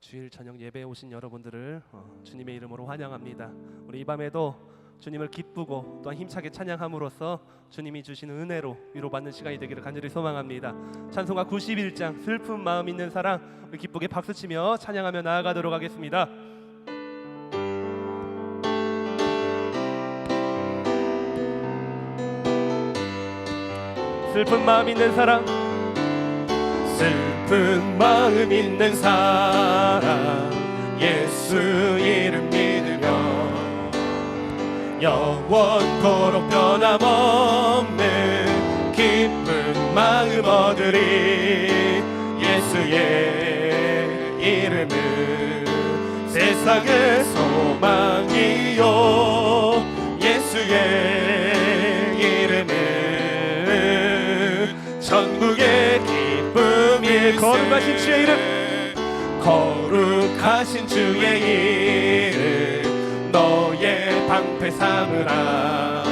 주일 저녁 예배에 오신 여러분들을 주님의 이름으로 환영합니다. 우리 이 밤에도 주님을 기쁘고 또한 힘차게 찬양함으로써 주님이 주시는 은혜로 위로받는 시간이 되기를 간절히 소망합니다. 찬송가 91장 슬픈 마음 있는 사랑, 우리 기쁘게 박수치며 찬양하며 나아가도록 하겠습니다. 슬픈 마음 있는 사람, 슬픈 마음 있는 사람, 예수 이름 믿으며 영원토록 변함없는 기쁜 마음 얻으리. 예수의 이름은 세상의 소망이요, 예수의 이름은 천국의 기쁨이. 거룩하신 주의 이름, 거룩하신 주의 이름 너의 방패 삼으라.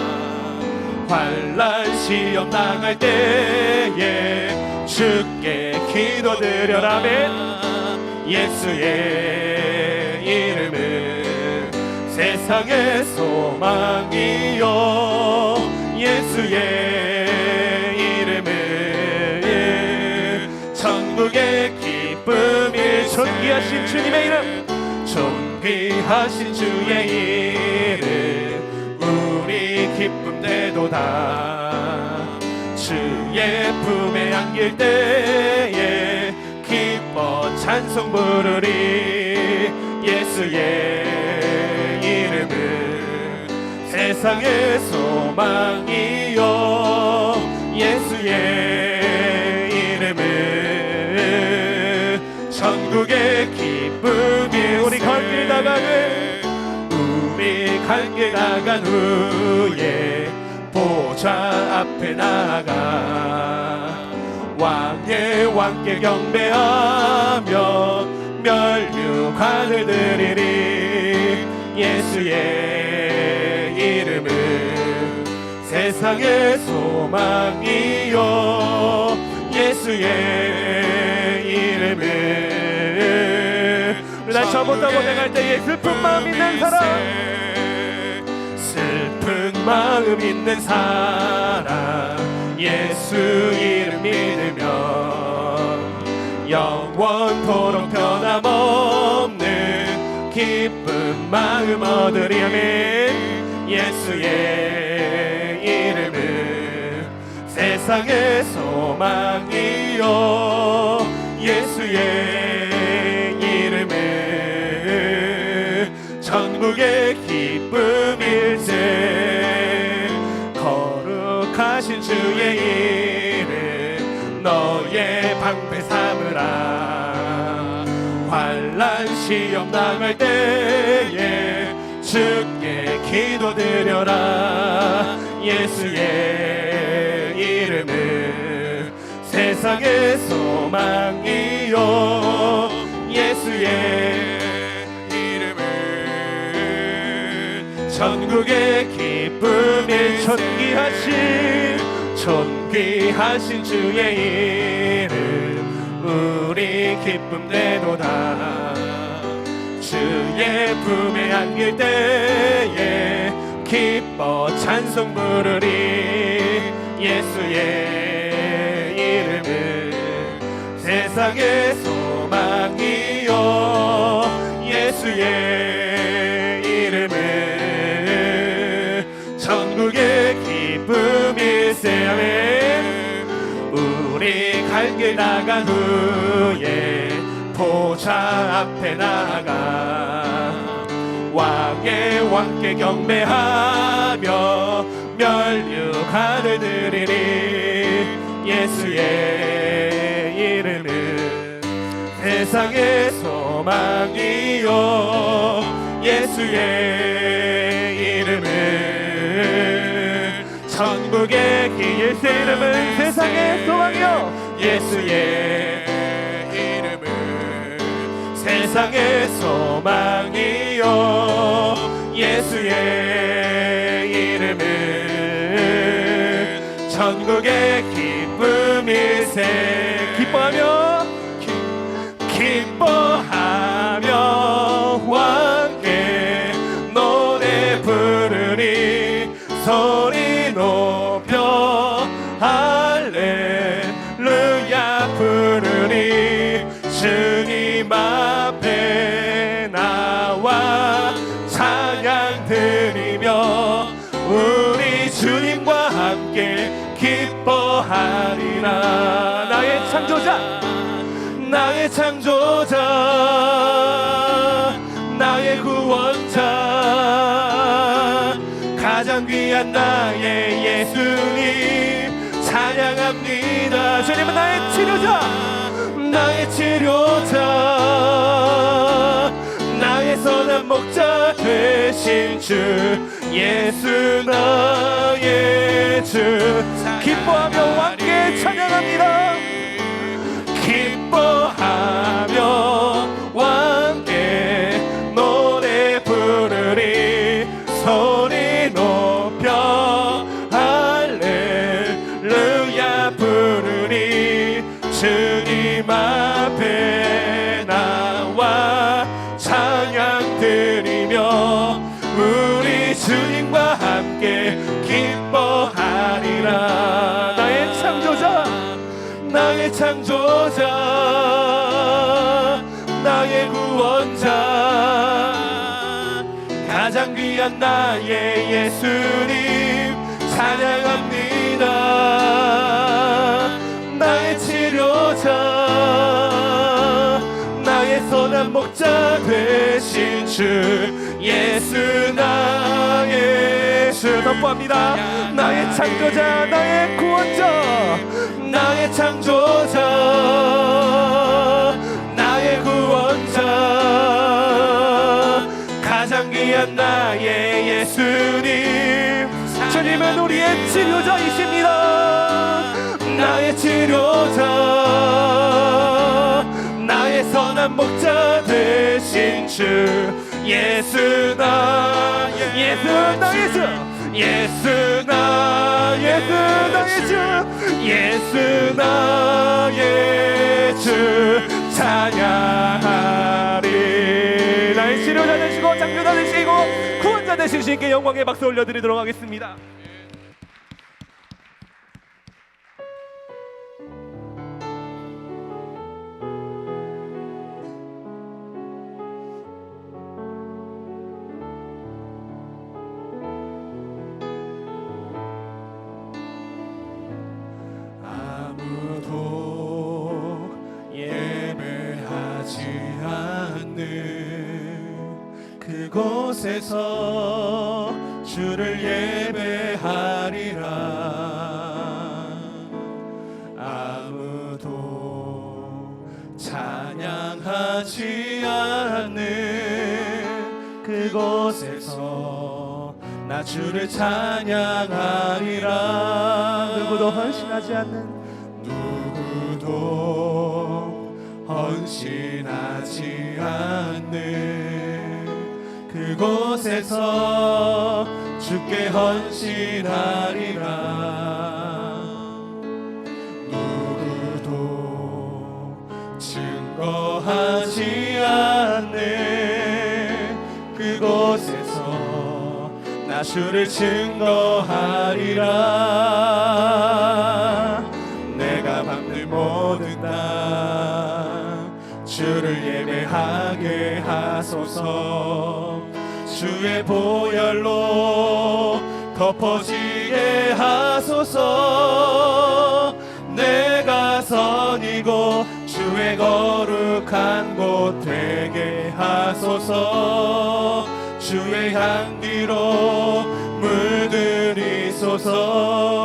환난 시험 당할 때에 주께 기도드려라. 예수의 이름은 세상의 소망이요, 예수의 이름은 천국의 기쁨이. 존귀하신 주님의 이름, 존귀하신 주의 이름 우리 기쁨 되도다. 주의 품에 안길 때에 기뻐 찬송 부르리. 예수의 이름은 세상의 소망이요, 예수의 이름은 천국의 기쁨이. 우리 갈 길 나가는, 우리 갈 길 나간 후에 보좌 앞에 나가 왕의 왕께 경배하며 멸류관을 드리리. 예수의 이름은 세상의 소망이요, 예수의 이름은 날 저보다 고생할 때에 슬픈 마음 있는 사람, 슬픈 마음 있는 사람, 예수 이름 믿으며 영원토록 변함없는 기쁜 마음 얻으리. 아멘. 예수의 이름은 세상의 소망이요, 예수의 이름은 천국의 기쁨일세. 거룩하신 주의 이름 너의 방패 삼으라. 환난 시험 당할 때에 주께 기도드려라. 예수의 이름은 세상의 소망이요, 예수의 이름은 천국의 기쁨이. 존귀하신 주의 이름 우리 기쁨 되도다. 주의 품에 안길 때에 기뻐 찬송 부르리. 예수의 이름은 세상의 소망이요, 예수의 이름은 천국의 기쁨일세. 아멘. 우리 갈 길 나간 후에 보좌 앞에 나가 왕의 왕께 경배하며 멸류관을 드리리. 예수의 이름은 세상의 소망이요, 예수의 이름은 천국의 길. 예수의 이름은 세상의 소망이요, 예수의 이름은 세상의 소망이요, 예수의 이름은 천국의 기쁨일세. 기뻐하며 기뻐하며 할렐루야 부르리 주님 앞에 나와 찬양 드리며 우리 주님과 함께 기뻐하리라. 나의 창조자, 나의 창조자, 나의 구원자, 가장 귀한 나의 예수님 찬양합니다. 주님은 나의 치료자, 나의 치료자, 나의 선한 목자 되신 주 예수 나의 주. 기뻐하며 함께 찬양합니다. 기뻐하며 함께 노래 부르리 소리 높여 할렐루야 부르리 주님 앞에 나와 찬양 드리며 우리 주님과 함께 기뻐하리라. 나의 창조자, 나의 창조자, 나의 구원자, 가장 귀한 나의 예수님 찬양합니다. 나의 치료자, 나의 선한 목자 되신 주 예수 나의 주. 선포합니다. 나의 창조자, 나의 구원자, 나의 창조자, 나의 구원자, 가장 귀한 나의 예수님. 주님은 우리의 치료자이십니다. 나의 치료자, 나의 선한 목자 되신 주 예수 나의 예수 나의 주, 예수 나의 주, 예수 나의 주 찬양하리. 나의 치료자 되시고 창조자 되시고 구원자 되신 주님께 영광의 박수 올려드리도록 하겠습니다. 그곳에서 주를 예배하리라. 아무도 찬양하지 않는 그곳에서 나 주를 찬양하리라. 누구도 헌신하지 않는, 누구도 헌신하지 않는 그곳에서 주께 헌신하리라. 누구도 증거하지 않는 그곳에서 나 주를 증거하리라. 내가 밟는 모든 땅 주를 예배하게 하소서. 주의 보혈로 덮어지게 하소서. 내가 선이고 주의 거룩한 곳 되게 하소서. 주의 향기로 물들이소서.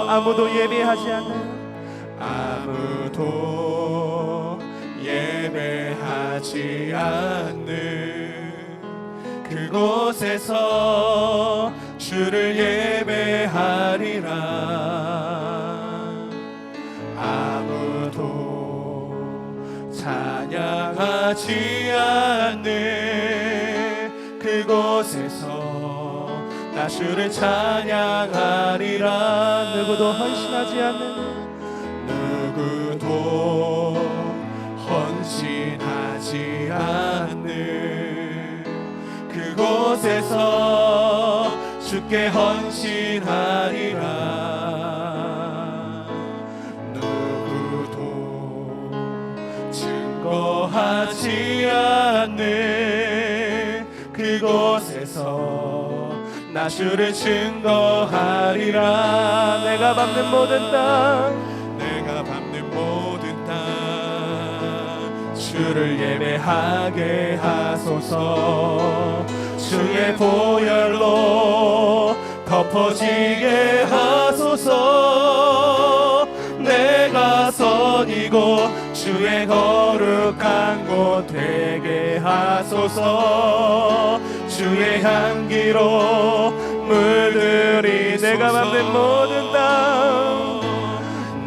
아무도 예배하지 않는, 아무도 예배하지 않는 그곳에서 주를 예배하리라. 아무도 찬양하지 않는 그곳에서 나 주를 찬양하리라. 누구도 헌신하지 않는, 누구도 헌신하지 않는 그곳에서 주께 헌신하리라. 변하지 않는 그곳에서 나 주를 증거하리라. 내가 밟는 모든 땅, 내가 밟는 모든 땅 주를 예배하게 하소서. 주의 보혈로 덮어지게 하소서. 내가 선이고 주의 거룩한 곳 되게 하소서. 주의 향기로 물들이 내가 밟는 모든 땅,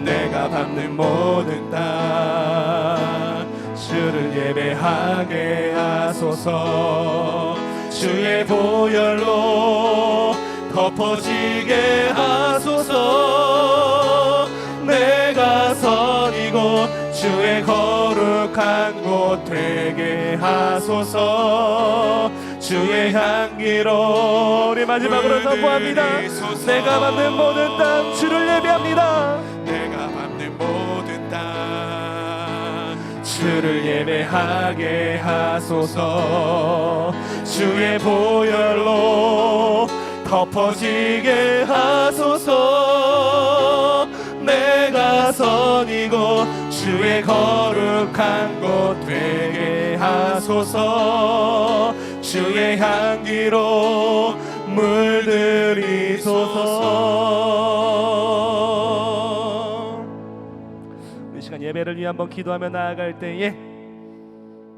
내가 밟는 모든 땅 주를 예배하게 하소서. 주의 보혈로 덮어지게 하소서. 내가 선이고 주의 거룩한 곳 되게 하소서. 주의 향기로 우리 마지막으로 선포합니다. 내가 밟는 모든 땅 주를 예배합니다. 내가 밟는 모든 땅 주를 예배하게 하소서. 주의 보혈로 덮어지게 하소서. 내가 선이고 주의 거룩한 곳 되게 하소서. 주의 향기로 물들이소서. 이 시간 예배를 위해 한번 기도하며 나아갈 때에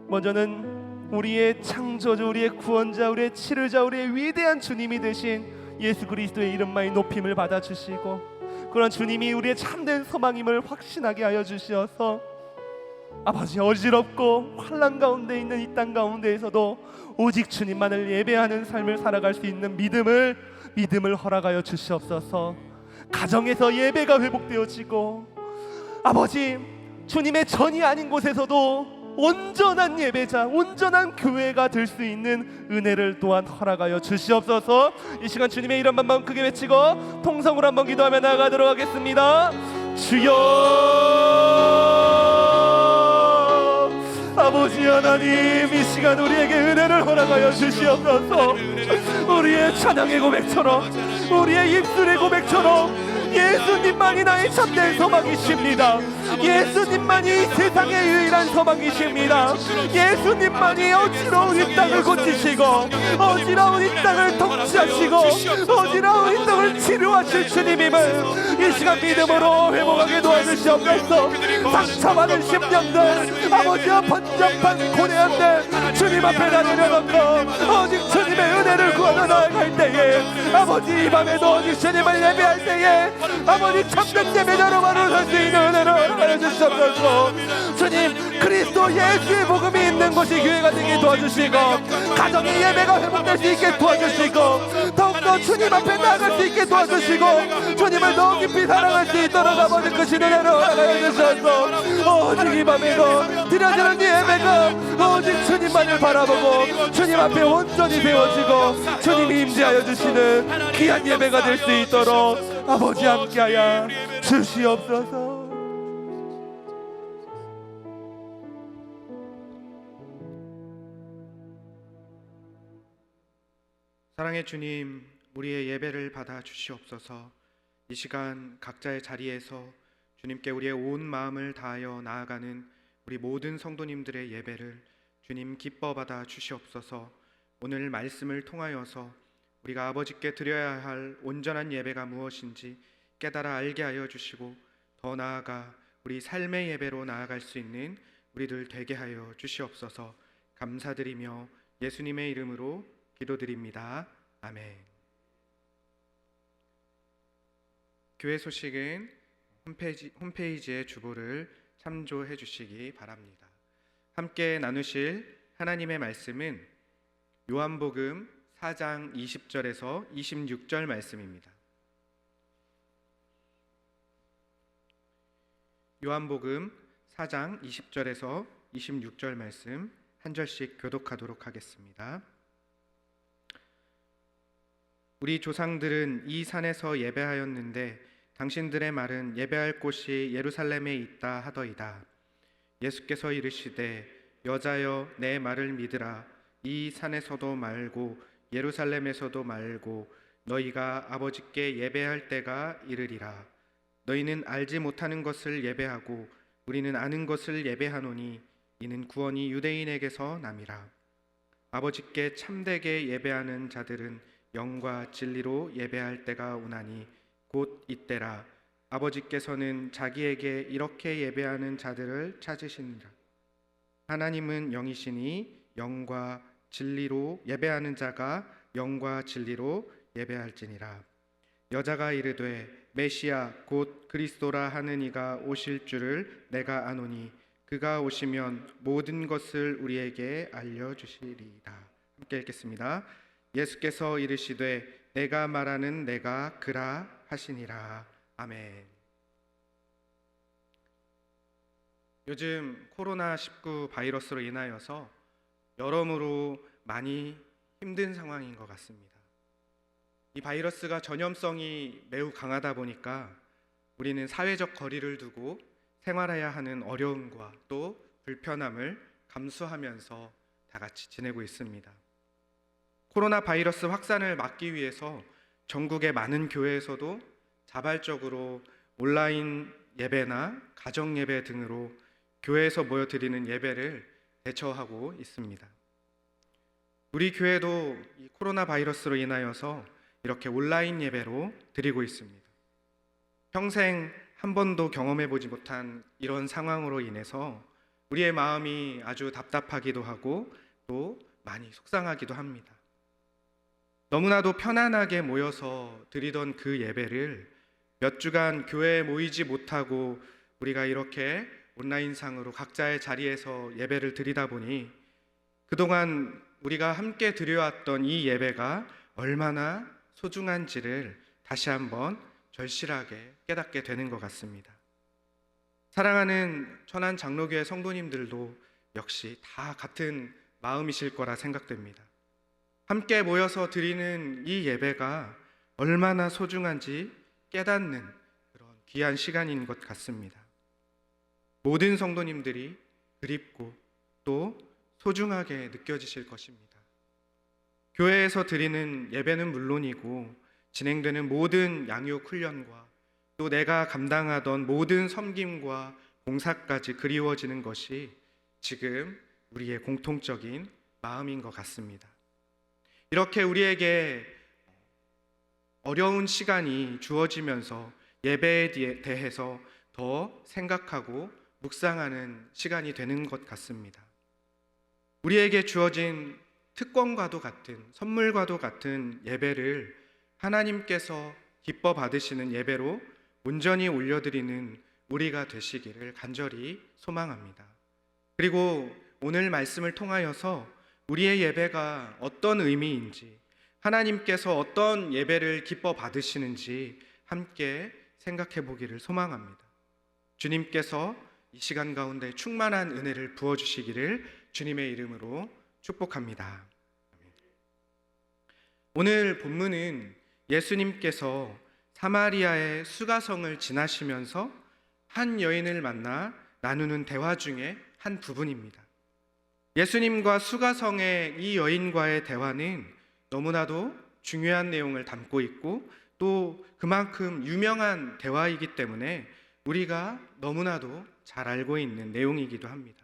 먼저는 우리의 창조주, 우리의 구원자, 우리의 치료자, 우리의 위대한 주님이 되신 예수 그리스도의 이름만이 높임을 받아주시고, 그런 주님이 우리의 참된 소망임을 확신하게 하여 주시어서 아버지, 어지럽고 환난 가운데 있는 이 땅 가운데에서도 오직 주님만을 예배하는 삶을 살아갈 수 있는 믿음을 허락하여 주시옵소서. 가정에서 예배가 회복되어지고 아버지, 주님의 전이 아닌 곳에서도 온전한 예배자, 온전한 교회가 될 수 있는 은혜를 또한 허락하여 주시옵소서. 이 시간 주님의 이름 한번 크게 외치고 통성으로 한번 기도하며 나아가도록 하겠습니다. 주여, 아버지 하나님, 이 시간 우리에게 은혜를 허락하여 주시옵소서. 우리의 찬양의 고백처럼, 우리의 입술의 고백처럼 예수님만이 나의 참된 소망이십니다. 예수님만이 세상의 유일한 소망이십니다. 예수님만이 어지러운 이 땅을 고치시고, 어지러운 이 땅을 통치하시고, 어지러운 이 땅을 치료하실 주님임을 이 시간 믿음으로 회복하게 도와주시옵소서. 상처받은 심령들, 아버지와 번잡한 고뇌한들 주님 앞에 다 내려놓고 오직 주님의 은혜를 구하러 나아갈 때에 아버지, 이 밤에도 오직 주님을 예배할 때에 아버지, 참된 예배자로 바로 설 수 있는 은혜를 허락하여 주시옵소서. 주님, 그리스도 예수의 복음이 있는 곳이 교회가 되게 도와주시고, 가정의 예배가 회복될 수 있게 도와주시고, 더욱더 주님 앞에 나아갈 수 있게 도와주시고, 주님을 더 깊이 사랑할 수 있도록 아버지 크신 은혜를 허락하여 주셔서 오직 이 밤에도 드려지는 예배가 오직 주님만을 바라보고 주님 앞에 온전히 세워지고 주님이 임재하여 주시는 귀한 예배가 될 수 있도록 아버지 함께하여 주시옵소서. 사랑의 주님, 우리의 예배를 받아 주시옵소서. 이 시간 각자의 자리에서 주님께 우리의 온 마음을 다하여 나아가는 우리 모든 성도님들의 예배를 주님 기뻐 받아 주시옵소서. 오늘 말씀을 통하여서 우리가 아버지께 드려야 할 온전한 예배가 무엇인지 깨달아 알게 하여 주시고, 더 나아가 우리 삶의 예배로 나아갈 수 있는 우리들 되게 하여 주시옵소서. 감사드리며 예수님의 이름으로 기도드립니다. 아멘. 교회 소식은 홈페이지의 주보를 참조해 주시기 바랍니다. 함께 나누실 하나님의 말씀은 요한복음 4장 20절에서 26절 말씀입니다. 요한복음 4장 20절에서 26절 말씀 한 절씩 교독하도록 하겠습니다. 우리 조상들은 이 산에서 예배하였는데 당신들의 말은 예배할 곳이 예루살렘에 있다 하더이다. 예수께서 이르시되 여자여 내 말을 믿으라. 이 산에서도 말고 예루살렘에서도 말고 너희가 아버지께 예배할 때가 이르리라. 너희는 알지 못하는 것을 예배하고 우리는 아는 것을 예배하노니 이는 구원이 유대인에게서 남이라. 아버지께 참되게 예배하는 자들은 영과 진리로 예배할 때가 오나니 곧 이때라. 아버지께서는 자기에게 이렇게 예배하는 자들을 찾으시니라. 하나님은 영이시니 영과 진리로 예배하는 자가 영과 진리로 예배할지니라. 여자가 이르되 메시아 곧 그리스도라 하는 이가 오실 줄을 내가 아노니 그가 오시면 모든 것을 우리에게 알려주시리이다. 함께 읽겠습니다. 예수께서 이르시되 내가 말하는 내가 그라 하시니라. 아멘. 요즘 코로나19 바이러스로 인하여서 여러모로 많이 힘든 상황인 것 같습니다. 이 바이러스가 전염성이 매우 강하다 보니까 우리는 사회적 거리를 두고 생활해야 하는 어려움과 또 불편함을 감수하면서 다 같이 지내고 있습니다. 코로나 바이러스 확산을 막기 위해서 전국의 많은 교회에서도 자발적으로 온라인 예배나 가정 예배 등으로 교회에서 모여 드리는 예배를 대처하고 있습니다. 우리 교회도 이 코로나 바이러스로 인하여서 이렇게 온라인 예배로 드리고 있습니다. 평생 한 번도 경험해 보지 못한 이런 상황으로 인해서 우리의 마음이 아주 답답하기도 하고 또 많이 속상하기도 합니다. 너무나도 편안하게 모여서 드리던 그 예배를 몇 주간 교회에 모이지 못하고 우리가 이렇게 온라인상으로 각자의 자리에서 예배를 드리다 보니 그동안 우리가 함께 드려왔던 이 예배가 얼마나 소중한지를 다시 한번 절실하게 깨닫게 되는 것 같습니다. 사랑하는 천안 장로교회 성도님들도 역시 다 같은 마음이실 거라 생각됩니다. 함께 모여서 드리는 이 예배가 얼마나 소중한지 깨닫는 그런 귀한 시간인 것 같습니다. 모든 성도님들이 그립고 또 소중하게 느껴지실 것입니다. 교회에서 드리는 예배는 물론이고 진행되는 모든 양육 훈련과 또 내가 감당하던 모든 섬김과 봉사까지 그리워지는 것이 지금 우리의 공통적인 마음인 것 같습니다. 이렇게 우리에게 어려운 시간이 주어지면서 예배에 대해서 더 생각하고 묵상하는 시간이 되는 것 같습니다. 우리에게 주어진 특권과도 같은 선물과도 같은 예배를 하나님께서 기뻐 받으시는 예배로 온전히 올려드리는 우리가 되시기를 간절히 소망합니다. 그리고 오늘 말씀을 통하여서 우리의 예배가 어떤 의미인지, 하나님께서 어떤 예배를 기뻐 받으시는지 함께 생각해 보기를 소망합니다. 주님께서 이 시간 가운데 충만한 은혜를 부어주시기를 주님의 이름으로 축복합니다. 오늘 본문은 예수님께서 사마리아의 수가성을 지나시면서 한 여인을 만나 나누는 대화 중에 한 부분입니다. 예수님과 수가성의 이 여인과의 대화는 너무나도 중요한 내용을 담고 있고 또 그만큼 유명한 대화이기 때문에 우리가 너무나도 잘 알고 있는 내용이기도 합니다.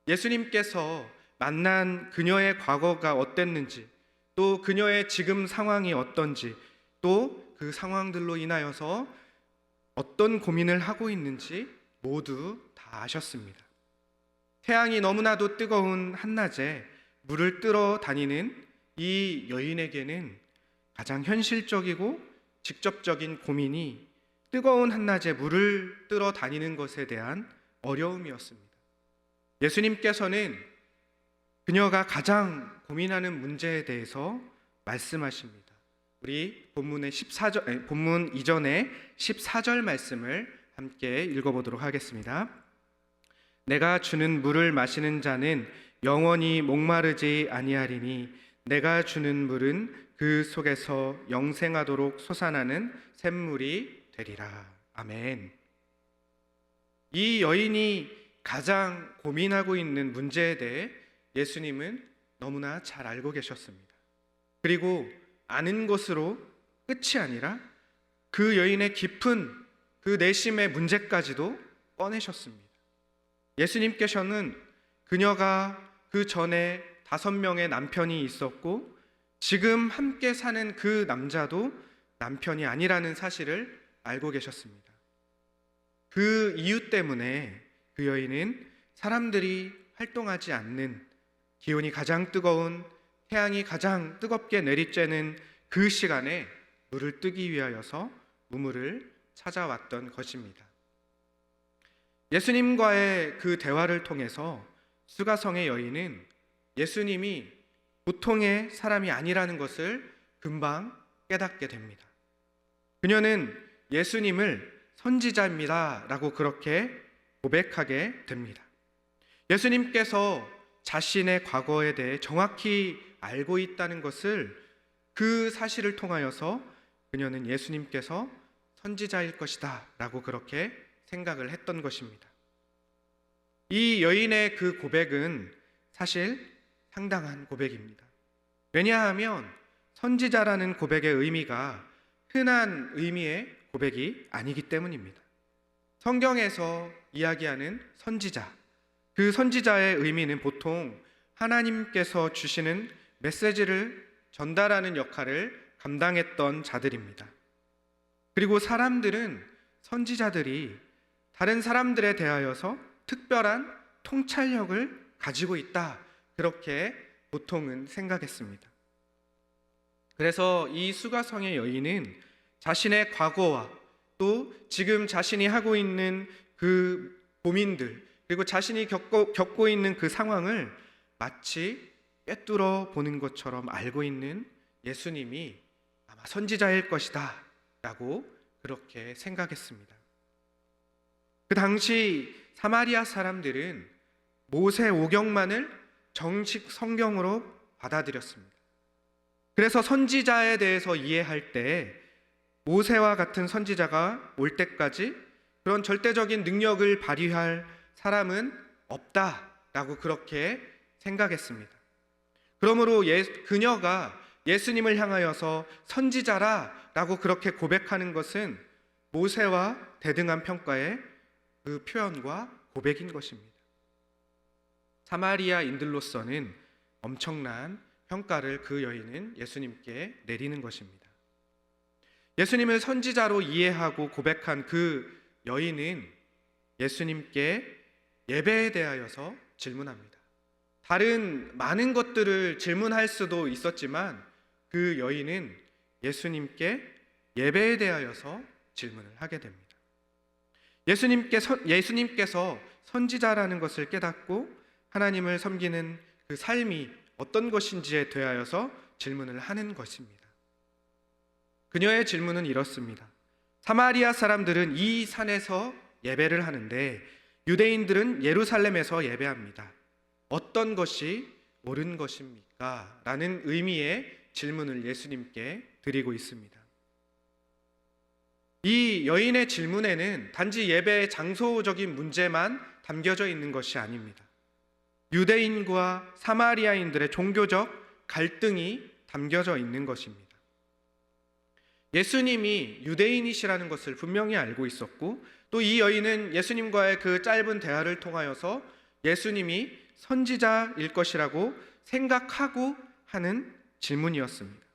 예수님께서 만난 그녀의 과거가 어땠는지 또 그녀의 지금 상황이 어떤지 또 그 상황들로 인하여서 어떤 고민을 하고 있는지 모두 다 아셨습니다. 태양이 너무나도 뜨거운 한낮에 물을 뜨러 다니는 이 여인에게는 가장 현실적이고 직접적인 고민이 뜨거운 한낮에 물을 뜨러 다니는 것에 대한 어려움이었습니다. 예수님께서는 그녀가 가장 고민하는 문제에 대해서 말씀하십니다. 우리 본문 이전에 14절 말씀을 함께 읽어보도록 하겠습니다. 내가 주는 물을 마시는 자는 영원히 목마르지 아니하리니 내가 주는 물은 그 속에서 영생하도록 솟아나는 샘물이 되리라. 아멘. 이 여인이 가장 고민하고 있는 문제에 대해 예수님은 너무나 잘 알고 계셨습니다. 그리고 아는 것으로 끝이 아니라 그 여인의 깊은 그 내심의 문제까지도 꺼내셨습니다. 예수님께서는 그녀가 그 전에 5명의 남편이 있었고 지금 함께 사는 그 남자도 남편이 아니라는 사실을 알고 계셨습니다. 그 이유 때문에 그 여인은 사람들이 활동하지 않는, 기온이 가장 뜨거운, 태양이 가장 뜨겁게 내리쬐는 그 시간에 물을 뜨기 위하여서 우물을 찾아왔던 것입니다. 예수님과의 그 대화를 통해서 수가성의 여인은 예수님이 보통의 사람이 아니라는 것을 금방 깨닫게 됩니다. 그녀는 예수님을 선지자입니다 라고 그렇게 고백하게 됩니다. 예수님께서 자신의 과거에 대해 정확히 알고 있다는 것을, 그 사실을 통하여서 그녀는 예수님께서 선지자일 것이다 라고 그렇게 생각을 했던 것입니다. 이 여인의 그 고백은 사실 상당한 고백입니다. 왜냐하면 선지자라는 고백의 의미가 흔한 의미의 고백이 아니기 때문입니다. 성경에서 이야기하는 선지자, 그 선지자의 의미는 보통 하나님께서 주시는 메시지를 전달하는 역할을 감당했던 자들입니다. 그리고 사람들은 선지자들이 다른 사람들에 대하여서 특별한 통찰력을 가지고 있다, 그렇게 보통은 생각했습니다. 그래서 이 수가성의 여인은 자신의 과거와 또 지금 자신이 하고 있는 그 고민들, 그리고 자신이 겪고 있는 그 상황을 마치 꿰뚫어 보는 것처럼 알고 있는 예수님이 아마 선지자일 것이다 라고 그렇게 생각했습니다. 그 당시 사마리아 사람들은 모세 오경만을 정식 성경으로 받아들였습니다. 그래서 선지자에 대해서 이해할 때 모세와 같은 선지자가 올 때까지 그런 절대적인 능력을 발휘할 사람은 없다라고 그렇게 생각했습니다. 그러므로 그녀가 예수님을 향하여서 선지자라라고 그렇게 고백하는 것은 모세와 대등한 평가의 그 표현과 고백인 것입니다. 사마리아인들로서는 엄청난 평가를 그 여인은 예수님께 내리는 것입니다. 예수님을 선지자로 이해하고 고백한 그 여인은 예수님께 예배에 대하여서 질문합니다. 다른 많은 것들을 질문할 수도 있었지만 그 여인은 예수님께 예배에 대하여서 질문을 하게 됩니다. 예수님께서 선지자라는 것을 깨닫고 하나님을 섬기는 그 삶이 어떤 것인지에 대하여서 질문을 하는 것입니다. 그녀의 질문은 이렇습니다. 사마리아 사람들은 이 산에서 예배를 하는데 유대인들은 예루살렘에서 예배합니다. 어떤 것이 옳은 것입니까? 라는 의미의 질문을 예수님께 드리고 있습니다. 이 여인의 질문에는 단지 예배의 장소적인 문제만 담겨져 있는 것이 아닙니다. 유대인과 사마리아인들의 종교적 갈등이 담겨져 있는 것입니다. 예수님이 유대인이시라는 것을 분명히 알고 있었고 또 이 여인은 예수님과의 그 짧은 대화를 통하여서 예수님이 선지자일 것이라고 생각하고 하는 질문이었습니다.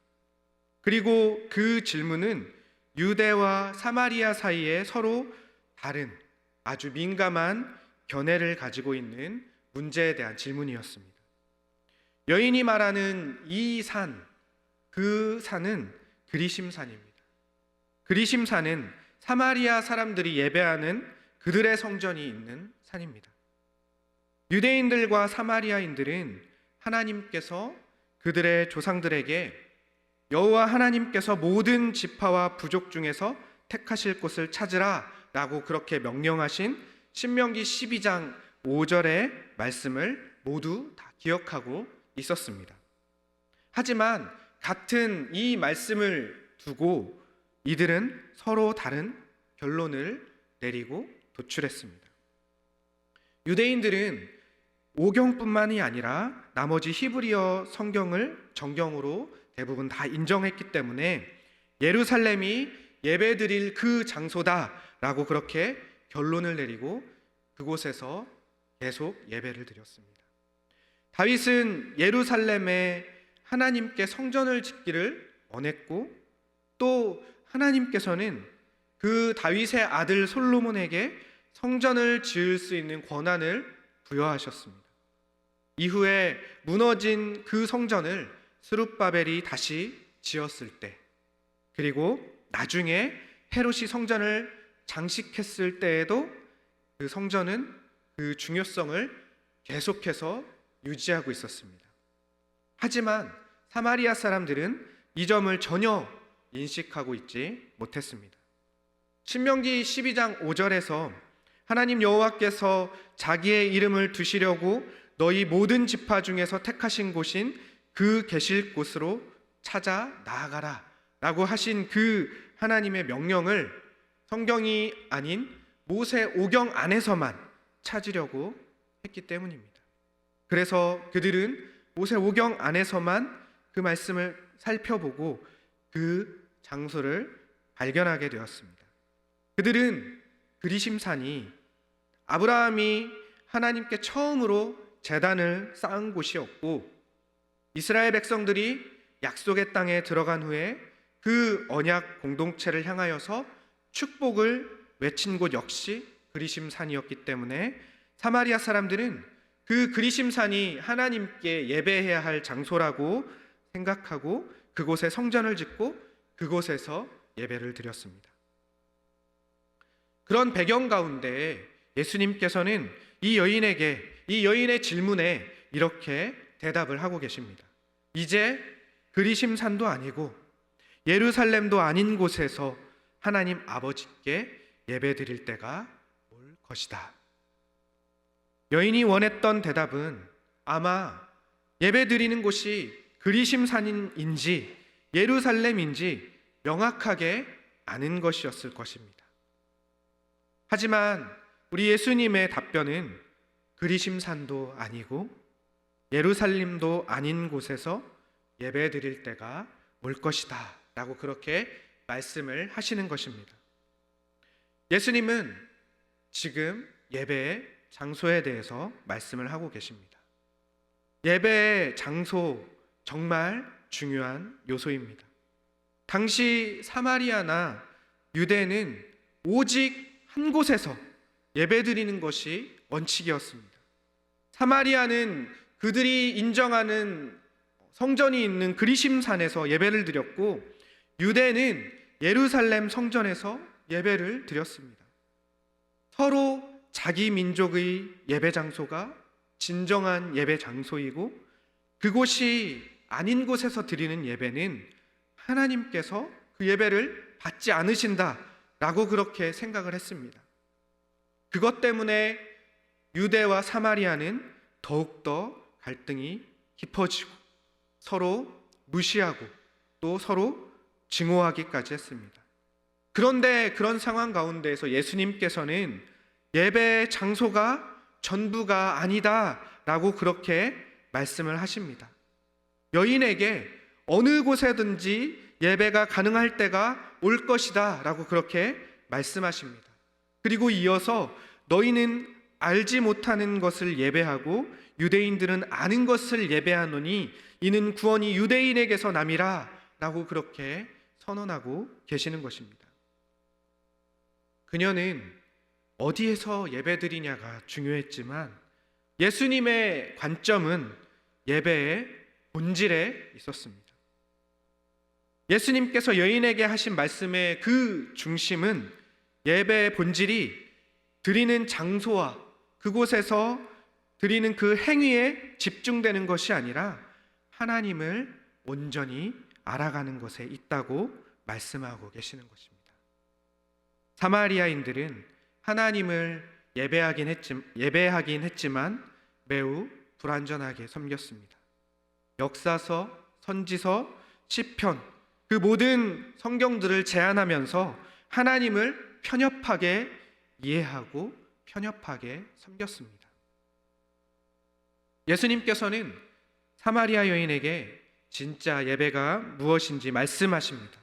그리고 그 질문은 유대와 사마리아 사이에 서로 다른 아주 민감한 견해를 가지고 있는 문제에 대한 질문이었습니다. 여인이 말하는 이 산, 그 산은 그리심산입니다. 그리심산은 사마리아 사람들이 예배하는 그들의 성전이 있는 산입니다. 유대인들과 사마리아인들은 하나님께서 그들의 조상들에게 여호와 하나님께서 모든 지파와 부족 중에서 택하실 곳을 찾으라 라고 그렇게 명령하신 신명기 12장 5절의 말씀을 모두 다 기억하고 있었습니다. 하지만 같은 이 말씀을 두고 이들은 서로 다른 결론을 내리고 도출했습니다. 유대인들은 오경뿐만이 아니라 나머지 히브리어 성경을 정경으로 대부분 다 인정했기 때문에 예루살렘이 예배드릴 그 장소다라고 그렇게 결론을 내리고 그곳에서 계속 예배를 드렸습니다. 다윗은 예루살렘에 하나님께 성전을 짓기를 원했고 또 하나님께서는 그 다윗의 아들 솔로몬에게 성전을 지을 수 있는 권한을 부여하셨습니다. 이후에 무너진 그 성전을 스룹바벨이 다시 지었을 때, 그리고 나중에 헤롯이 성전을 장식했을 때에도 그 성전은 그 중요성을 계속해서 유지하고 있었습니다. 하지만 사마리아 사람들은 이 점을 전혀 인식하고 있지 못했습니다. 신명기 12장 5절에서 하나님 여호와께서 자기의 이름을 두시려고 너희 모든 지파 중에서 택하신 곳인 그 계실 곳으로 찾아 나아가라 라고 하신 그 하나님의 명령을 성경이 아닌 모세 오경 안에서만 찾으려고 했기 때문입니다. 그래서 그들은 모세 오경 안에서만 그 말씀을 살펴보고 그 장소를 발견하게 되었습니다. 그들은 그리심산이 아브라함이 하나님께 처음으로 제단을 쌓은 곳이었고 이스라엘 백성들이 약속의 땅에 들어간 후에 그 언약 공동체를 향하여서 축복을 외친 곳 역시 그리심산이었기 때문에 사마리아 사람들은 그 그리심산이 하나님께 예배해야 할 장소라고 생각하고 그곳에 성전을 짓고 그곳에서 예배를 드렸습니다. 그런 배경 가운데 예수님께서는 이 여인의 질문에 이렇게 대답을 하고 계십니다. 이제 그리심산도 아니고 예루살렘도 아닌 곳에서 하나님 아버지께 예배드릴 때가 올 것이다. 여인이 원했던 대답은 아마 예배드리는 곳이 그리심산인지 예루살렘인지 명확하게 아는 것이었을 것입니다. 하지만 우리 예수님의 답변은 그리심산도 아니고 예루살렘도 아닌 곳에서 예배드릴 때가 올 것이다 라고 그렇게 말씀을 하시는 것입니다. 예수님은 지금 예배의 장소에 대해서 말씀을 하고 계십니다. 예배의 장소 정말 중요한 요소입니다. 당시 사마리아나 유대는 오직 한 곳에서 예배드리는 것이 원칙이었습니다. 사마리아는 그들이 인정하는 성전이 있는 그리심산에서 예배를 드렸고 유대는 예루살렘 성전에서 예배를 드렸습니다. 서로 자기 민족의 예배 장소가 진정한 예배 장소이고 그곳이 아닌 곳에서 드리는 예배는 하나님께서 그 예배를 받지 않으신다라고 그렇게 생각을 했습니다. 그것 때문에 유대와 사마리아는 더욱더 갈등이 깊어지고 서로 무시하고 또 서로 증오하기까지 했습니다. 그런데 그런 상황 가운데에서 예수님께서는 예배 장소가 전부가 아니다라고 그렇게 말씀을 하십니다. 여인에게 어느 곳에든지 예배가 가능할 때가 올 것이다 라고 그렇게 말씀하십니다. 그리고 이어서 너희는 알지 못하는 것을 예배하고 유대인들은 아는 것을 예배하노니 이는 구원이 유대인에게서 남이라 라고 그렇게 선언하고 계시는 것입니다. 그녀는 어디에서 예배드리냐가 중요했지만 예수님의 관점은 예배의 본질에 있었습니다. 예수님께서 여인에게 하신 말씀의 그 중심은 예배의 본질이 드리는 장소와 그곳에서 드리는 그 행위에 집중되는 것이 아니라 하나님을 온전히 알아가는 것에 있다고 말씀하고 계시는 것입니다. 사마리아인들은 하나님을 예배하긴 했지만 매우 불완전하게 섬겼습니다. 역사서, 선지서, 시편 그 모든 성경들을 제안하면서 하나님을 편협하게 이해하고 편협하게 섬겼습니다. 예수님께서는 사마리아 여인에게 진짜 예배가 무엇인지 말씀하십니다.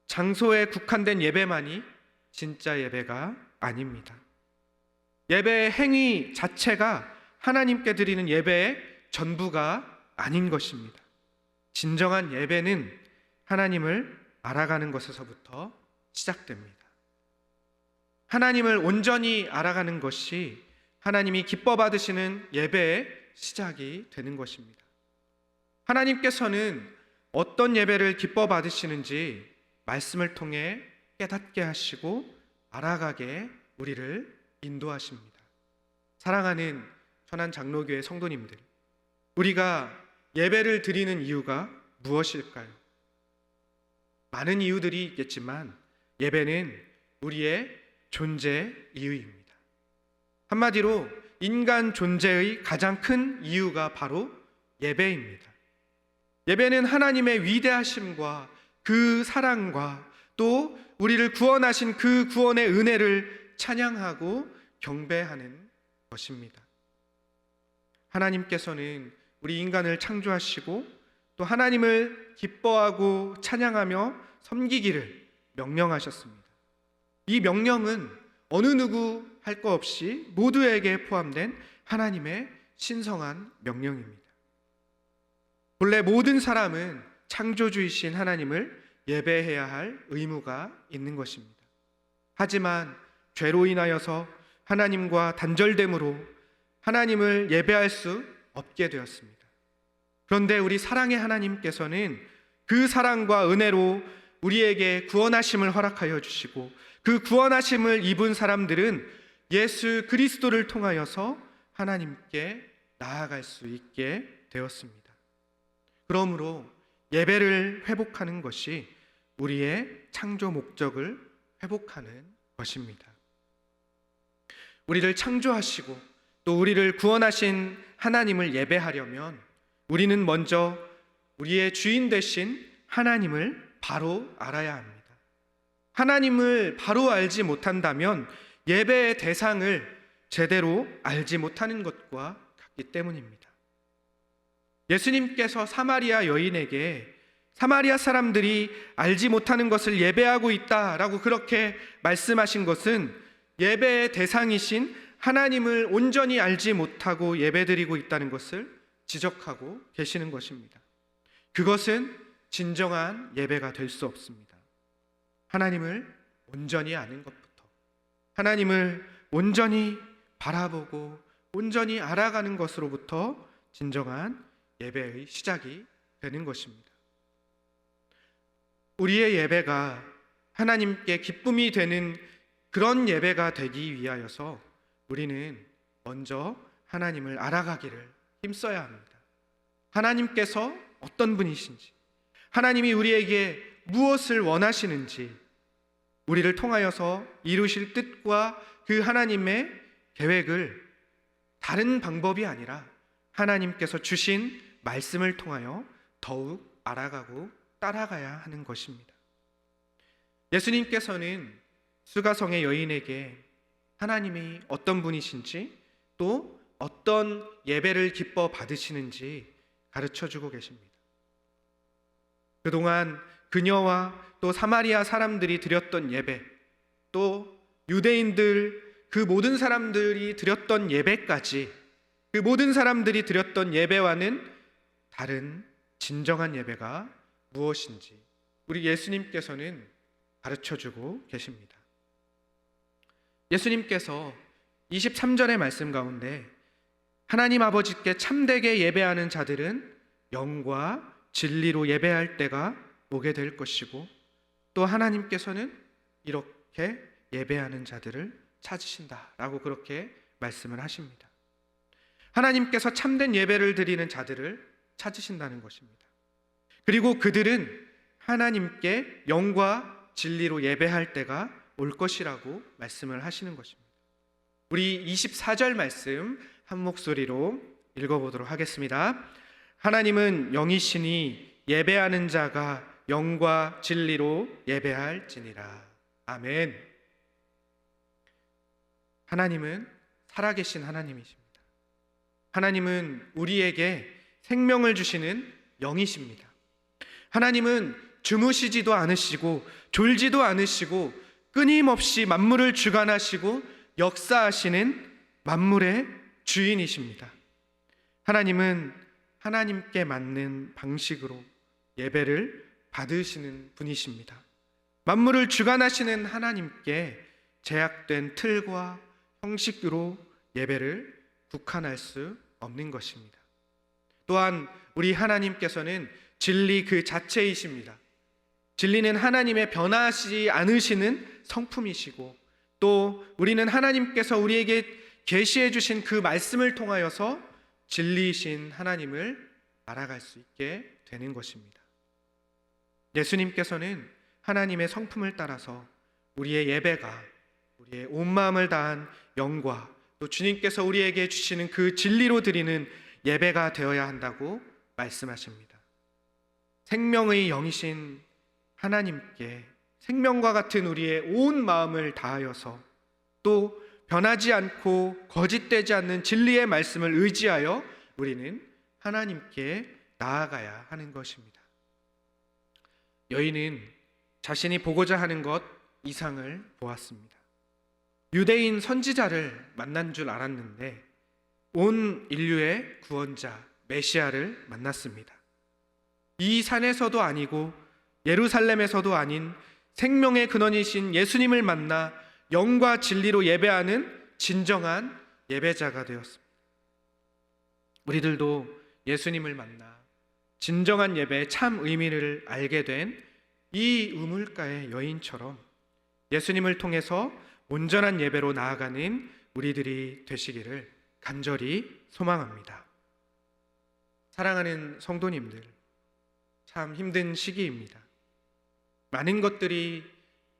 장소에 국한된 예배만이 진짜 예배가 아닙니다. 예배의 행위 자체가 하나님께 드리는 예배의 전부가 아닌 것입니다. 진정한 예배는 하나님을 알아가는 것에서부터 시작됩니다. 하나님을 온전히 알아가는 것이 하나님이 기뻐 받으시는 예배의 시작이 되는 것입니다. 하나님께서는 어떤 예배를 기뻐 받으시는지 말씀을 통해 깨닫게 하시고 알아가게 우리를 인도하십니다. 사랑하는 천안 장로교회 성도님들, 우리가 예배를 드리는 이유가 무엇일까요? 많은 이유들이 있겠지만 예배는 우리의 존재 이유입니다. 한마디로 인간 존재의 가장 큰 이유가 바로 예배입니다. 예배는 하나님의 위대하심과 그 사랑과 또 우리를 구원하신 그 구원의 은혜를 찬양하고 경배하는 것입니다. 하나님께서는 우리 인간을 창조하시고 또 하나님을 기뻐하고 찬양하며 섬기기를 명령하셨습니다. 이 명령은 어느 누구 할 것 없이 모두에게 포함된 하나님의 신성한 명령입니다. 본래 모든 사람은 창조주이신 하나님을 예배해야 할 의무가 있는 것입니다. 하지만 죄로 인하여서 하나님과 단절됨으로 하나님을 예배할 수 없게 되었습니다. 그런데 우리 사랑의 하나님께서는 그 사랑과 은혜로 우리에게 구원하심을 허락하여 주시고 그 구원하심을 입은 사람들은 예수 그리스도를 통하여서 하나님께 나아갈 수 있게 되었습니다. 그러므로 예배를 회복하는 것이 우리의 창조 목적을 회복하는 것입니다. 우리를 창조하시고 또 우리를 구원하신 하나님을 예배하려면 우리는 먼저 우리의 주인 되신 하나님을 바로 알아야 합니다. 하나님을 바로 알지 못한다면 예배의 대상을 제대로 알지 못하는 것과 같기 때문입니다. 예수님께서 사마리아 여인에게 사마리아 사람들이 알지 못하는 것을 예배하고 있다라고 그렇게 말씀하신 것은 예배의 대상이신 하나님을 온전히 알지 못하고 예배드리고 있다는 것을 지적하고 계시는 것입니다. 그것은 진정한 예배가 될 수 없습니다. 하나님을 온전히 아는 것부터, 하나님을 온전히 바라보고 온전히 알아가는 것으로부터 진정한 예배의 시작이 되는 것입니다. 우리의 예배가 하나님께 기쁨이 되는 그런 예배가 되기 위하여서 우리는 먼저 하나님을 알아가기를 힘써야 합니다. 하나님께서 어떤 분이신지, 하나님이 우리에게 무엇을 원하시는지, 우리를 통하여서 이루실 뜻과 그 하나님의 계획을 다른 방법이 아니라 하나님께서 주신 말씀을 통하여 더욱 알아가고 따라가야 하는 것입니다. 예수님께서는 수가성의 여인에게 하나님이 어떤 분이신지 또 어떤 예배를 기뻐 받으시는지 가르쳐주고 계십니다. 그동안 그녀와 또 사마리아 사람들이 드렸던 예배, 또 유대인들 그 모든 사람들이 드렸던 예배까지 그 모든 사람들이 드렸던 예배와는 다른 진정한 예배가 무엇인지 우리 예수님께서는 가르쳐주고 계십니다. 예수님께서 23절의 말씀 가운데 하나님 아버지께 참되게 예배하는 자들은 영과 진리로 예배할 때가 오게 될 것이고 또 하나님께서는 이렇게 예배하는 자들을 찾으신다라고 그렇게 말씀을 하십니다. 하나님께서 참된 예배를 드리는 자들을 찾으신다는 것입니다. 그리고 그들은 하나님께 영과 진리로 예배할 때가 올 것이라고 말씀을 하시는 것입니다. 우리 24절 말씀 한 목소리로 읽어보도록 하겠습니다. 하나님은 영이시니 예배하는 자가 영과 진리로 예배할지니라. 아멘. 하나님은 살아계신 하나님이십니다. 하나님은 우리에게 생명을 주시는 영이십니다. 하나님은 주무시지도 않으시고 졸지도 않으시고 끊임없이 만물을 주관하시고 역사하시는 만물의 주인이십니다. 하나님은 하나님께 맞는 방식으로 예배를 받으시는 분이십니다. 만물을 주관하시는 하나님께 제약된 틀과 형식으로 예배를 국한할 수 없는 것입니다. 또한 우리 하나님께서는 진리 그 자체이십니다. 진리는 하나님의 변하지 않으시는 성품이시고, 또 우리는 하나님께서 우리에게 계시해 주신 그 말씀을 통하여서 진리이신 하나님을 알아갈 수 있게 되는 것입니다. 예수님께서는 하나님의 성품을 따라서 우리의 예배가 우리의 온 마음을 다한 영과 또 주님께서 우리에게 주시는 그 진리로 드리는 예배가 되어야 한다고 말씀하십니다. 생명의 영이신 하나님께 생명과 같은 우리의 온 마음을 다하여서 또 변하지 않고 거짓되지 않는 진리의 말씀을 의지하여 우리는 하나님께 나아가야 하는 것입니다. 여인은 자신이 보고자 하는 것 이상을 보았습니다. 유대인 선지자를 만난 줄 알았는데 온 인류의 구원자 메시아를 만났습니다. 이 산에서도 아니고 예루살렘에서도 아닌 생명의 근원이신 예수님을 만나 영과 진리로 예배하는 진정한 예배자가 되었습니다. 우리들도 예수님을 만나 진정한 예배의 참 의미를 알게 된 이 우물가의 여인처럼 예수님을 통해서 온전한 예배로 나아가는 우리들이 되시기를 간절히 소망합니다. 사랑하는 성도님들, 참 힘든 시기입니다. 많은 것들이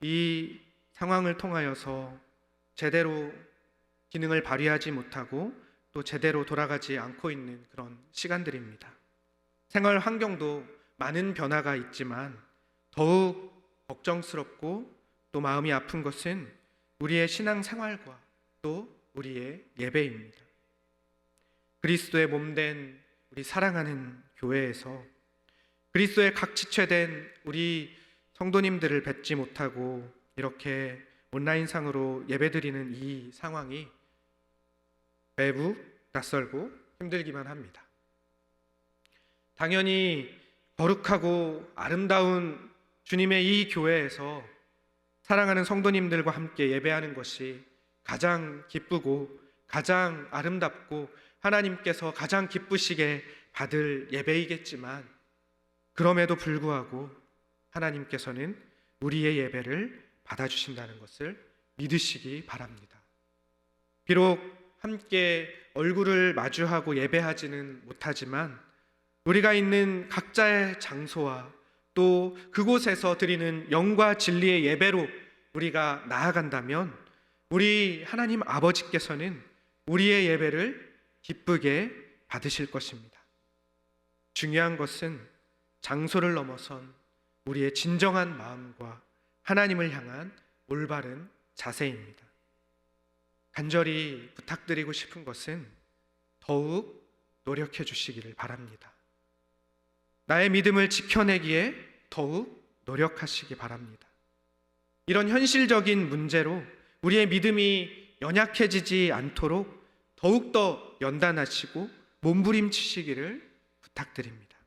이 상황을 통하여서 제대로 기능을 발휘하지 못하고 또 제대로 돌아가지 않고 있는 그런 시간들입니다. 생활 환경도 많은 변화가 있지만 더욱 걱정스럽고 또 마음이 아픈 것은 우리의 신앙 생활과 또 우리의 예배입니다. 그리스도의 몸된 우리 사랑하는 교회에서 그리스도의 각지체된 우리 성도님들을 뵙지 못하고 이렇게 온라인상으로 예배드리는 이 상황이 매우 낯설고 힘들기만 합니다. 당연히 거룩하고 아름다운 주님의 이 교회에서 사랑하는 성도님들과 함께 예배하는 것이 가장 기쁘고 가장 아름답고 하나님께서 가장 기쁘시게 받을 예배이겠지만, 그럼에도 불구하고 하나님께서는 우리의 예배를 받아주신다는 것을 믿으시기 바랍니다. 비록 함께 얼굴을 마주하고 예배하지는 못하지만 우리가 있는 각자의 장소와 또 그곳에서 드리는 영과 진리의 예배로 우리가 나아간다면 우리 하나님 아버지께서는 우리의 예배를 기쁘게 받으실 것입니다. 중요한 것은 장소를 넘어선 우리의 진정한 마음과 하나님을 향한 올바른 자세입니다. 간절히 부탁드리고 싶은 것은 더욱 노력해 주시기를 바랍니다. 나의 믿음을 지켜내기에 더욱 노력하시기 바랍니다. 이런 현실적인 문제로 우리의 믿음이 연약해지지 않도록 더욱더 연단하시고 몸부림치시기를 부탁드립니다.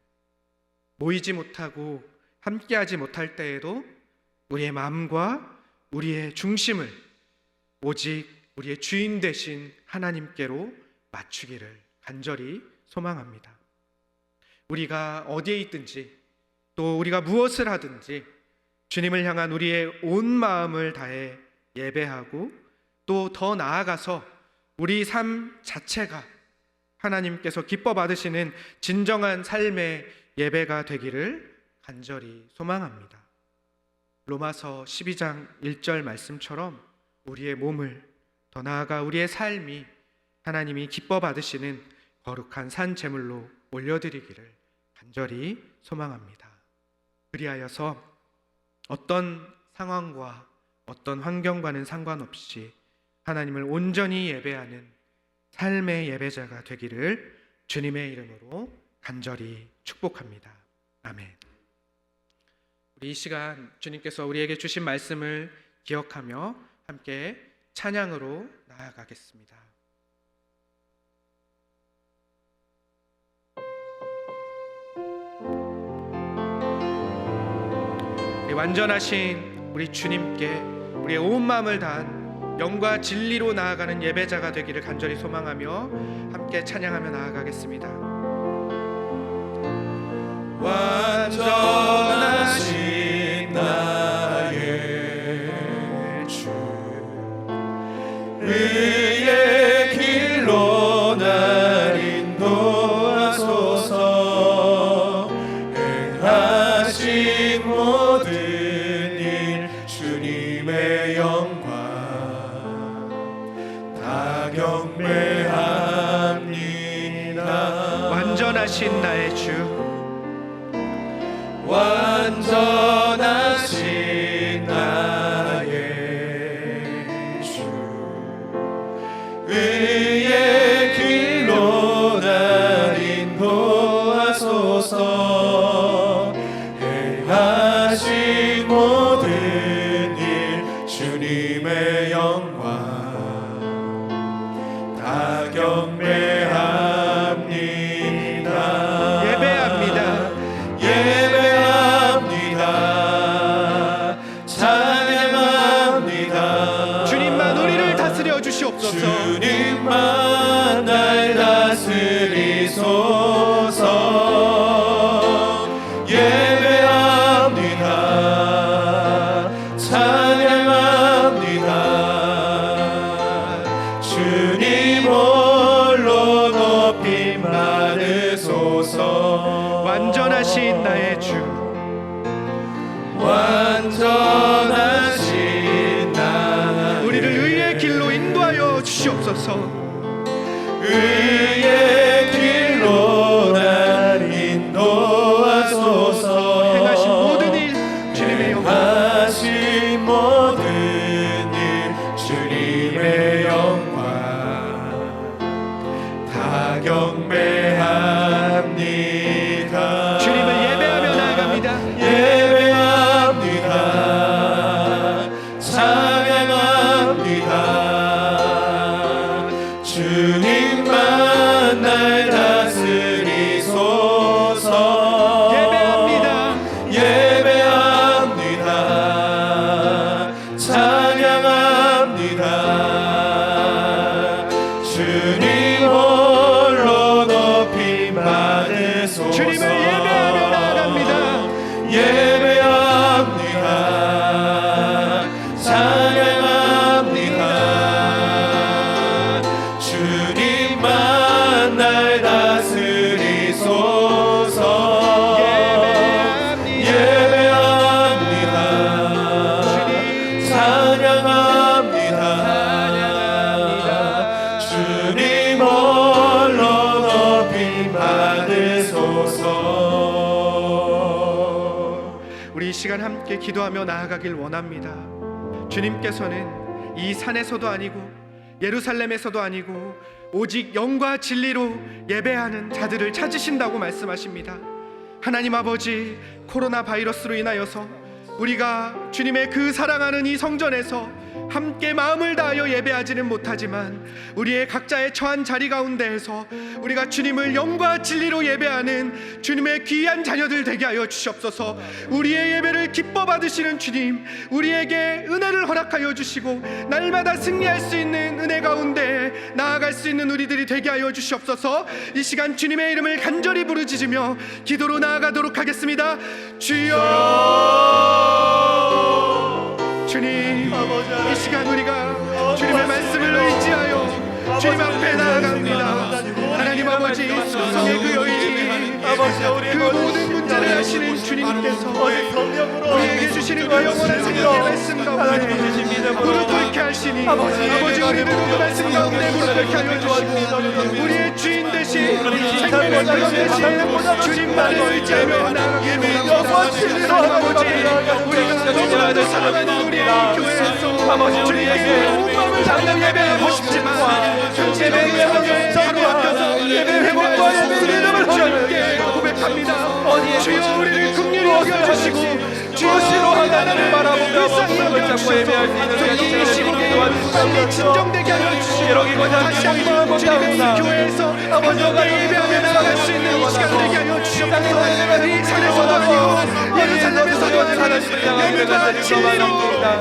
모이지 못하고 함께하지 못할 때에도 우리의 마음과 우리의 중심을 오직 우리의 주인 되신 하나님께로 맞추기를 간절히 소망합니다. 우리가 어디에 있든지 또 우리가 무엇을 하든지 주님을 향한 우리의 온 마음을 다해 예배하고 또 더 나아가서 우리 삶 자체가 하나님께서 기뻐 받으시는 진정한 삶의 예배가 되기를 간절히 소망합니다. 로마서 12장 1절 말씀처럼 우리의 몸을, 더 나아가 우리의 삶이 하나님이 기뻐 받으시는 거룩한 산 제물로 올려드리기를 간절히 소망합니다. 그리하여서 어떤 상황과 어떤 환경과는 상관없이 하나님을 온전히 예배하는 삶의 예배자가 되기를 주님의 이름으로 간절히 축복합니다. 아멘. 우리 이 시간 주님께서 우리에게 주신 말씀을 기억하며 함께 찬양으로 나아가겠습니다. 완전하신 우리 주님께 우리의 온 마음을 다한 영과 진리로 나아가는 예배자가 되기를 간절히 소망하며 함께 찬양하며 나아가겠습니다. 완전하신 나의 주 의의 길로 날 인도하소서 행하신 모든 일 주님의 영광 다 경배합니다. 완전하신 나의 주 완전하신 나의 주 의의 길로 날 인도하소서 행하신 모든 일 주님의 영광 다 경배합니다. 예배합니다. 찬양합니다. 주님만 우리를 다스려 주시옵소서. 주님만 날 다스리소서. 예배합니다. 찬양합니다. 주님 홀로 높임 받으소서. 완전하신 나의 주 완전하신 나의 우리를 의의 길로 인도하여 주시옵소서. 의의 길로 날 인도하소서. 행하신 모든 일 주님의 영광 행하신 모든 일 주님의 영광 다 경배합니다. 주님을 예배하며 나아갑니다. 찬양합니다. 주님만 날 다스리소서. 예배합니다. 예배합니다. 찬양합니다. 주님 홀로 높임 받으소서. 주님을 예배하며 나아갑니다. 예배합니다. 찬양합니다. 주님만 날 다스리소서. 예배합니다. 찬양합니다. 주님 홀로 높임 받으소서. 우리 이 시간 함께 기도하며 나아가길 원합니다. 주님께서는 이 산에서도 아니고 예루살렘에서도 아니고 오직 영과 진리로 예배하는 자들을 찾으신다고 말씀하십니다. 하나님 아버지, 코로나 바이러스로 인하여서 우리가 주님의 그 사랑하는 이 성전에서 함께 마음을 다하여 예배하지는 못하지만 우리의 각자의 처한 자리 가운데에서 우리가 주님을 영과 진리로 예배하는 주님의 귀한 자녀들 되게 하여 주시옵소서. 우리의 예배를 기뻐 받으시는 주님, 우리에게 은혜를 허락하여 주시고 날마다 승리할 수 있는 은혜 가운데 나아갈 수 있는 우리들이 되게 하여 주시옵소서. 이 시간 주님의 이름을 간절히 부르짖으며 기도로 나아가도록 하겠습니다. 주여, 주님, 이 시간 우리가 주님의 말씀을 의지하여 주님 앞에 나아갑니다. 하나님 아버지, 성의 그 여인이 그 모든 문제를 하시는 주님께서 우리에게 주시는 그 영원한 생명의 말씀 가운데 무릎 꿇게 하시니 아버지, 우리를 그 말씀 가운데 무릎 꿇게 하여 주시고 우리의 주인 되신 생명의 주인 되신 주님만을 의지하며 나아가게 합니다. 아버지, 우리가 너무나도 사랑하는 우리의 교회에서 주님께 온 마음을 다하여 예배하고 싶지만 예배의 여겨주시고 주시로 하나님을 바라보며 목숨을 잡고 예배할 수 있는 이 시국에 빨리 진정되게 하여 주시고 다시 한번 주님의 교회에서 아버지가 예배하며 나아갈 수 있는 이 시간 되게 하여 주시옵소서. 이 산에서도 아니고 예루살렘에서도 아니고 예배가 진리로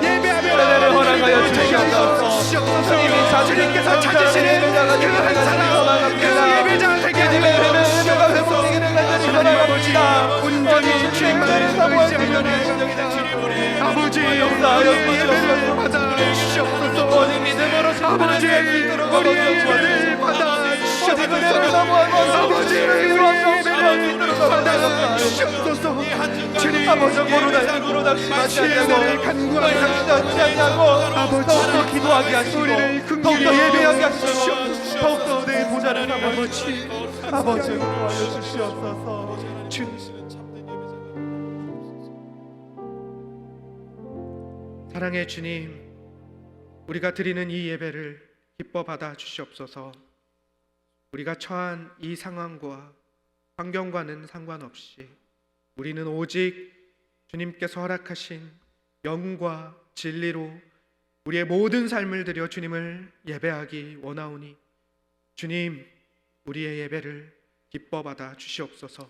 예배하며 나아갈 허락하여 주시옵소서. 주님께서 찾으시는 그 한 사람 그 예배자 되게 하여 주시옵소서. 온전히 주님만을 의지하며 아버지 역사하여 예배를 받아 주시옵소서. 아버지 우리의 예배를 받아 주시옵소서. 아버지 우리의 예배를 받아 주시옵소서. 주님 아버지 마치 예배를 간구하며 아버지 더욱더 기도하게 하시고 우리를 더욱더 긍휼히 예배하게 여겨 하시고 주시옵소서. 더욱더 내 보좌를 삼아 아버지 아버지 도와줘 주시옵소서. 주님 사랑의 주님, 우리가 드리는 이 예배를 기뻐 받아 주시옵소서. 우리가 처한 이 상황과 환경과는 상관없이 우리는 오직 주님께서 허락하신 영과 진리로 우리의 모든 삶을 드려 주님을 예배하기 원하오니 주님, 우리의 예배를 기뻐 받아 주시옵소서.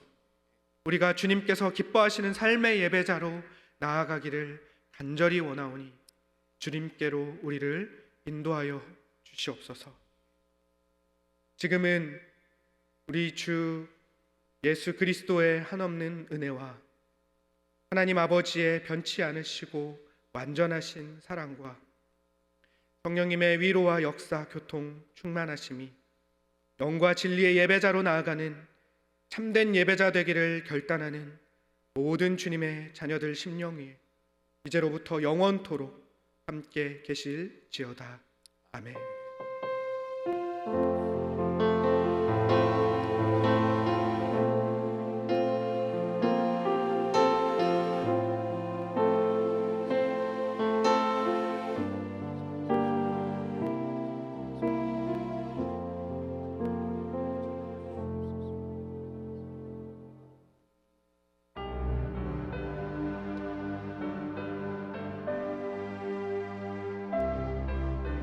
우리가 주님께서 기뻐하시는 삶의 예배자로 나아가기를 간절히 원하오니 주님께로 우리를 인도하여 주시옵소서. 지금은 우리 주 예수 그리스도의 한없는 은혜와 하나님 아버지의 변치 않으시고 완전하신 사랑과 성령님의 위로와 역사, 교통, 충만하심이 영과 진리의 예배자로 나아가는 참된 예배자 되기를 결단하는 모든 주님의 자녀들 심령 위에 이제로부터 영원토록 함께 계실지어다. 아멘.